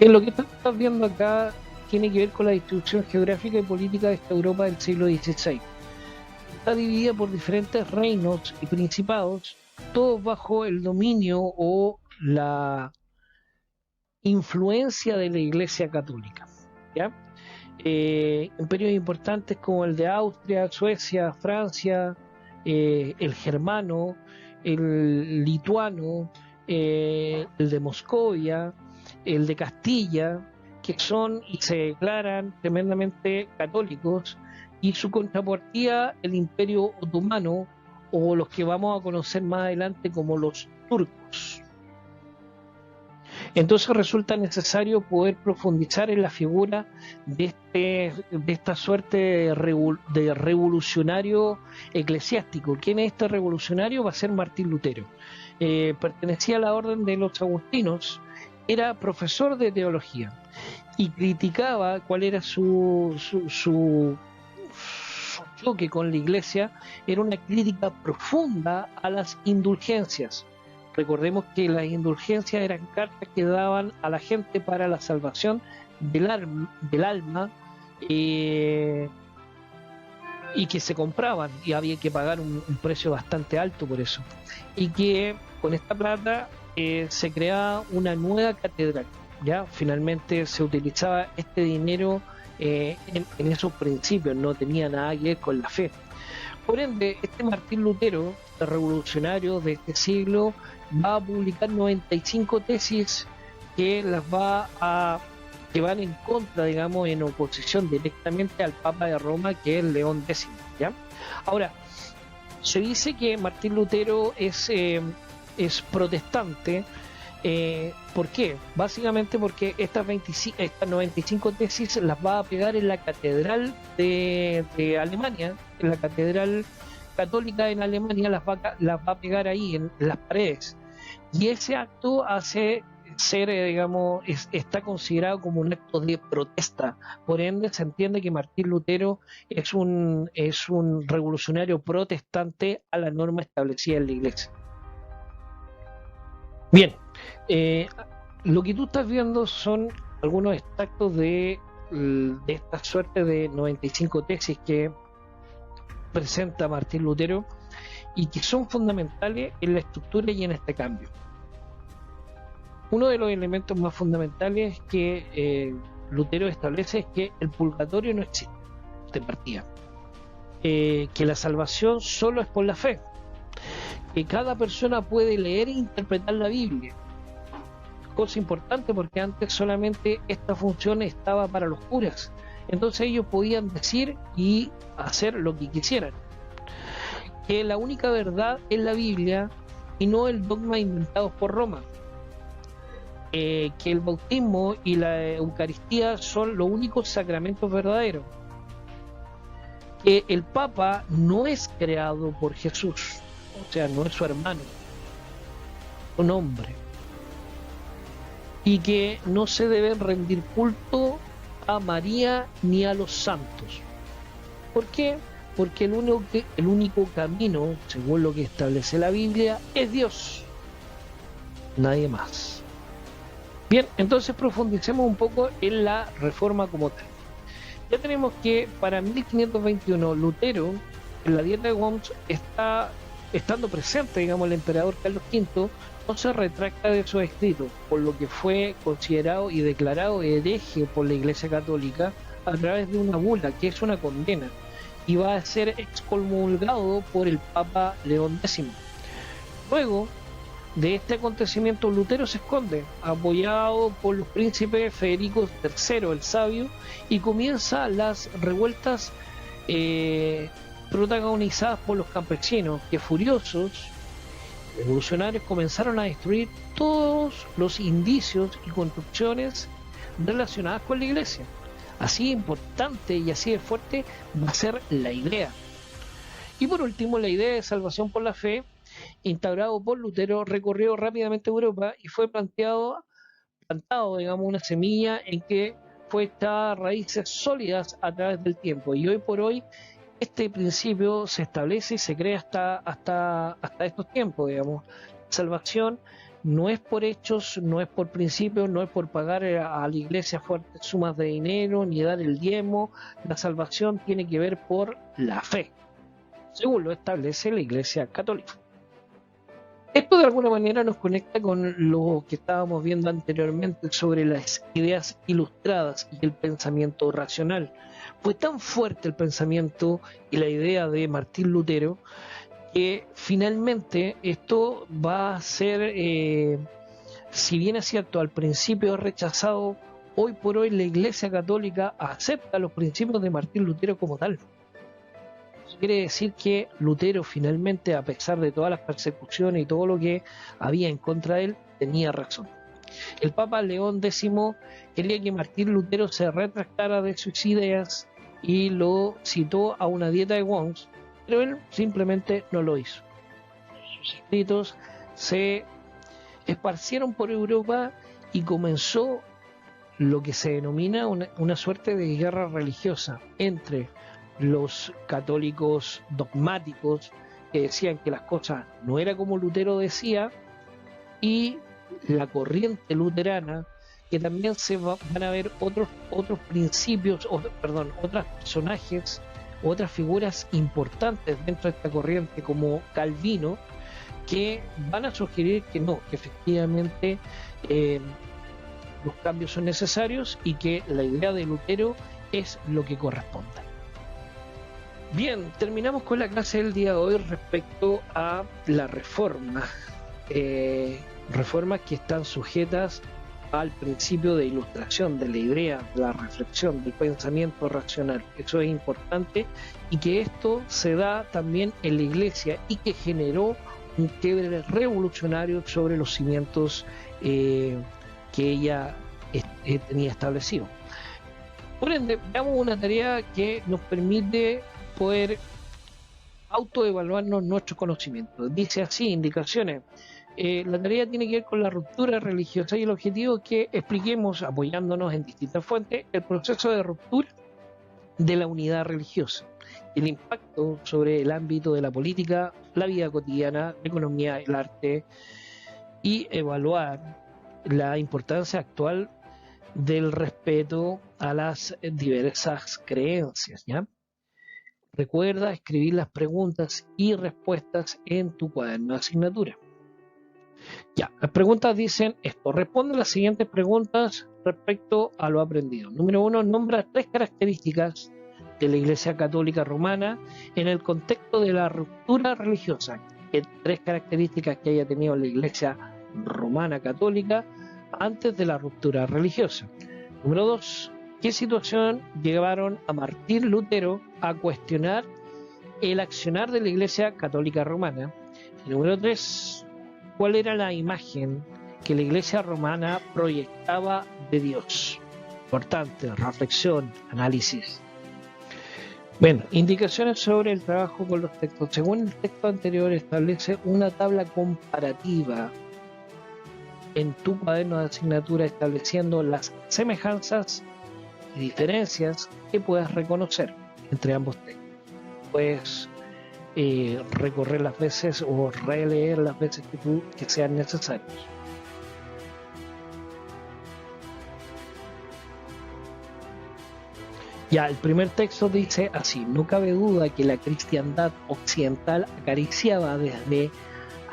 Lo que estás viendo acá tiene que ver con la distribución geográfica y política de esta Europa del siglo XVI. Está dividida por diferentes reinos y principados, todos bajo el dominio o la influencia de la Iglesia Católica. ¿Ya? Imperios importantes como el de Austria, Suecia, Francia, el germano, el lituano, el de Moscovia, el de Castilla, que son y se declaran tremendamente católicos, y su contrapartida el Imperio Otomano, o los que vamos a conocer más adelante como los turcos. Entonces resulta necesario poder profundizar en la figura de esta suerte de revolucionario eclesiástico. ¿Quién es este revolucionario? Va a ser Martín Lutero. Pertenecía a la orden de los agustinos, era profesor de teología y criticaba cuál era su choque con la iglesia. Era una crítica profunda a las indulgencias. Recordemos que las indulgencias eran cartas que daban a la gente para la salvación del alma, y que se compraban y había que pagar un precio bastante alto por eso. Y que con esta plata se creaba una nueva catedral. ¿Ya? Finalmente se utilizaba este dinero en esos principios, no tenía nada que ver con la fe. Por ende, este Martín Lutero, el revolucionario de este siglo, va a publicar 95 tesis que que van en contra, digamos, en oposición directamente al Papa de Roma, que es León X. ¿Ya? Ahora, se dice que Martín Lutero es protestante. ¿Por qué? Básicamente porque estas 95 tesis las va a pegar en la catedral de Alemania, en la catedral católica en Alemania, las va a pegar ahí en las paredes. Y ese acto hace ser, digamos, está considerado como un acto de protesta. Por ende, se entiende que Martín Lutero es un revolucionario protestante a la norma establecida en la Iglesia. Bien, lo que tú estás viendo son algunos extractos de esta suerte de 95 tesis que presenta Martín Lutero y que son fundamentales en la estructura y en este cambio. Uno de los elementos más fundamentales que Lutero establece es que el purgatorio no existe de partida, que la salvación solo es por la fe, que cada persona puede leer e interpretar la Biblia. Cosa importante porque antes solamente esta función estaba para los curas, entonces ellos podían decir y hacer lo que quisieran, que la única verdad es la Biblia y no el dogma inventado por Roma, que el bautismo y la Eucaristía son los únicos sacramentos verdaderos, que el Papa no es creado por Jesús, o sea, no es su hermano, un hombre, y que no se debe rendir culto a María ni a los santos. ¿Por qué? Porque el único camino, según lo que establece la Biblia, es Dios, nadie más. Bien, entonces profundicemos un poco en la reforma como tal. Ya tenemos que para 1521 Lutero, en la dieta de Worms, estando presente, digamos, el emperador Carlos V, no se retracta de sus escritos, por lo que fue considerado y declarado hereje por la Iglesia Católica a través de una bula, que es una condena, y va a ser excomulgado por el Papa León X. Luego de este acontecimiento, Lutero se esconde, apoyado por los príncipes Federico III, el Sabio, y comienza las revueltas protagonizadas por los campesinos, que furiosos revolucionarios comenzaron a destruir todos los indicios y construcciones relacionadas con la iglesia. Así importante y así de fuerte va a ser la idea. Y por último, la idea de salvación por la fe, instaurado por Lutero, recorrió rápidamente Europa y fue plantado, digamos, una semilla en que fue echada raíces sólidas a través del tiempo. Y hoy por hoy este principio se establece y se crea hasta estos tiempos, digamos. Salvación no es por hechos, no es por principios, no es por pagar a la iglesia fuertes sumas de dinero, ni dar el diezmo. La salvación tiene que ver por la fe, según lo establece la Iglesia Católica. Esto de alguna manera nos conecta con lo que estábamos viendo anteriormente sobre las ideas ilustradas y el pensamiento racional. Fue tan fuerte el pensamiento y la idea de Martín Lutero que finalmente esto va a ser, si bien es cierto, al principio es rechazado, hoy por hoy la Iglesia Católica acepta los principios de Martín Lutero como tal. Eso quiere decir que Lutero finalmente, a pesar de todas las persecuciones y todo lo que había en contra de él, tenía razón. El Papa León X quería que Martín Lutero se retractara de sus ideas y lo citó a una dieta de Worms, pero él simplemente no lo hizo. Sus escritos se esparcieron por Europa y comenzó lo que se denomina una suerte de guerra religiosa entre los católicos dogmáticos que decían que las cosas no eran como Lutero decía, y la corriente luterana, que también van a ver otros principios, otros personajes, otras figuras importantes dentro de esta corriente como Calvino, que van a sugerir que no, que efectivamente los cambios son necesarios y que la idea de Lutero es lo que corresponde. Bien, terminamos con la clase del día de hoy respecto a la reforma. Reformas que están sujetas al principio de ilustración, de la idea, de la reflexión, del pensamiento racional. Eso es importante, y que esto se da también en la Iglesia y que generó un quiebre revolucionario sobre los cimientos que ella tenía establecido. Por ende, veamos una tarea que nos permite poder autoevaluarnos nuestros conocimientos. Dice así, indicaciones. La tarea tiene que ver con la ruptura religiosa y el objetivo es que expliquemos, apoyándonos en distintas fuentes, el proceso de ruptura de la unidad religiosa, el impacto sobre el ámbito de la política, la vida cotidiana, la economía, el arte, y evaluar la importancia actual del respeto a las diversas creencias, ¿ya? Recuerda escribir las preguntas y respuestas en tu cuaderno de asignatura. Ya, las preguntas dicen esto. Responde las siguientes preguntas respecto a lo aprendido. Número 1, nombra 3 características de la Iglesia Católica Romana en el contexto de la ruptura religiosa. 3 características que haya tenido la Iglesia Romana Católica antes de la ruptura religiosa. Número 2, ¿qué situación llevaron a Martín Lutero a cuestionar el accionar de la Iglesia Católica Romana? Y número 3, ¿cuál era la imagen que la Iglesia Romana proyectaba de Dios? Importante, reflexión, análisis. Bueno, indicaciones sobre el trabajo con los textos. Según el texto anterior, establece una tabla comparativa en tu cuaderno de asignatura, estableciendo las semejanzas y diferencias que puedas reconocer entre ambos textos. Puedes recorrer las veces o releer las veces que sean necesarias. Ya, el primer texto dice así: no cabe duda que la cristiandad occidental acariciaba desde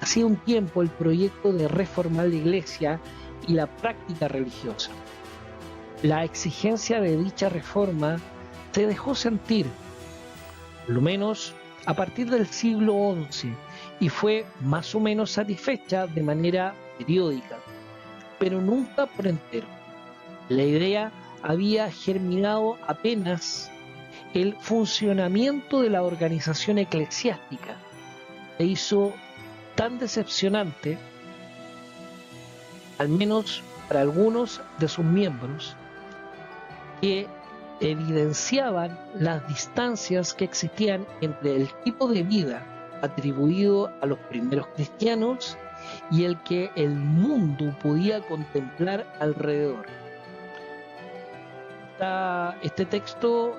hacía un tiempo el proyecto de reformar la Iglesia y la práctica religiosa. La exigencia de dicha reforma se dejó sentir, por lo menos a partir del siglo XI, y fue más o menos satisfecha de manera periódica, pero nunca por entero. La idea había germinado apenas el funcionamiento de la organización eclesiástica. Se hizo tan decepcionante, al menos para algunos de sus miembros, que evidenciaban las distancias que existían entre el tipo de vida atribuido a los primeros cristianos y el que el mundo podía contemplar alrededor. Este texto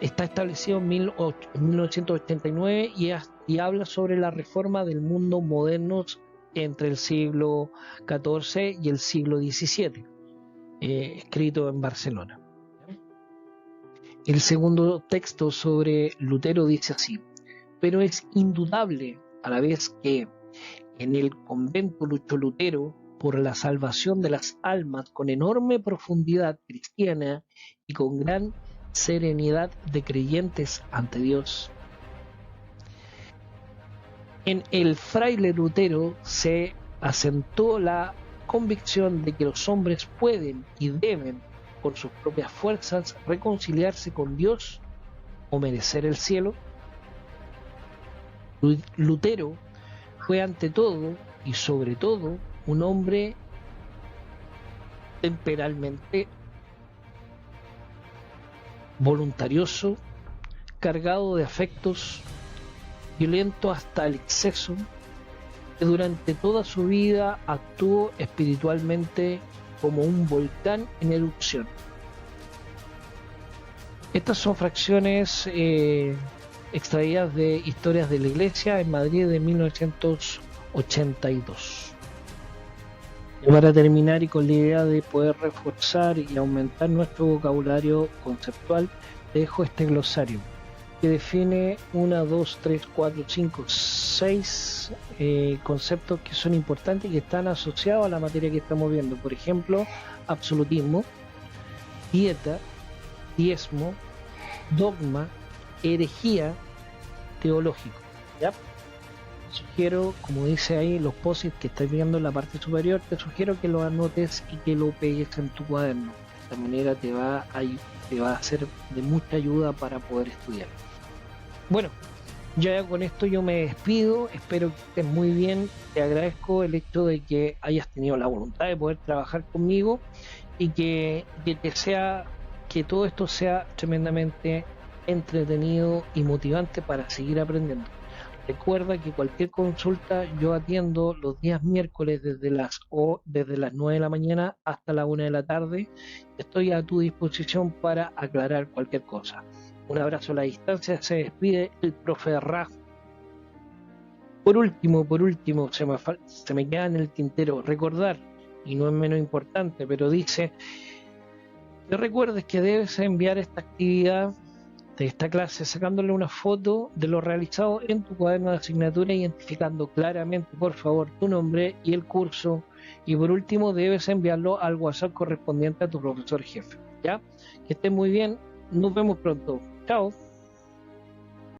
está establecido en 1989 y y habla sobre la reforma del mundo moderno entre el siglo XIV y el siglo XVII, escrito en Barcelona. El segundo texto sobre Lutero dice así: pero es indudable a la vez que en el convento luchó Lutero por la salvación de las almas con enorme profundidad cristiana y con gran serenidad de creyentes ante Dios. En el fraile Lutero se asentó la convicción de que los hombres pueden y deben, por sus propias fuerzas, reconciliarse con Dios o merecer el cielo. Lutero fue ante todo y sobre todo un hombre temperalmente voluntarioso, cargado de afectos, violento hasta el exceso, que durante toda su vida actuó espiritualmente como un volcán en erupción. Estas son fracciones extraídas de Historias de la Iglesia en Madrid de 1982. Y para terminar, y con la idea de poder reforzar y aumentar nuestro vocabulario conceptual, dejo este glosario que define 1, 2, 3, 4, 5, 6 conceptos que son importantes y que están asociados a la materia que estamos viendo. Por ejemplo, absolutismo, dieta, diezmo, dogma, herejía, teológico. ¿Ya? Sugiero, como dice ahí, los posits que estás viendo en la parte superior, te sugiero que lo anotes y que lo pegues en tu cuaderno. De esta manera te va a ser de mucha ayuda para poder estudiar. Bueno, ya con esto yo me despido, espero que estés muy bien, te agradezco el hecho de que hayas tenido la voluntad de poder trabajar conmigo y que todo esto sea tremendamente entretenido y motivante para seguir aprendiendo. Recuerda que cualquier consulta yo atiendo los días miércoles desde las 9 de la mañana hasta la 1 de la tarde. Estoy a tu disposición para aclarar cualquier cosa. Un abrazo a la distancia, se despide el profe Raf. Por último, se me queda en el tintero recordar, y no es menos importante, pero dice que recuerdes que debes enviar esta actividad de esta clase sacándole una foto de lo realizado en tu cuaderno de asignatura, identificando claramente, por favor, tu nombre y el curso, y por último debes enviarlo al WhatsApp correspondiente a tu profesor jefe. ¿Ya? Que estés muy bien, nos vemos pronto. Chao.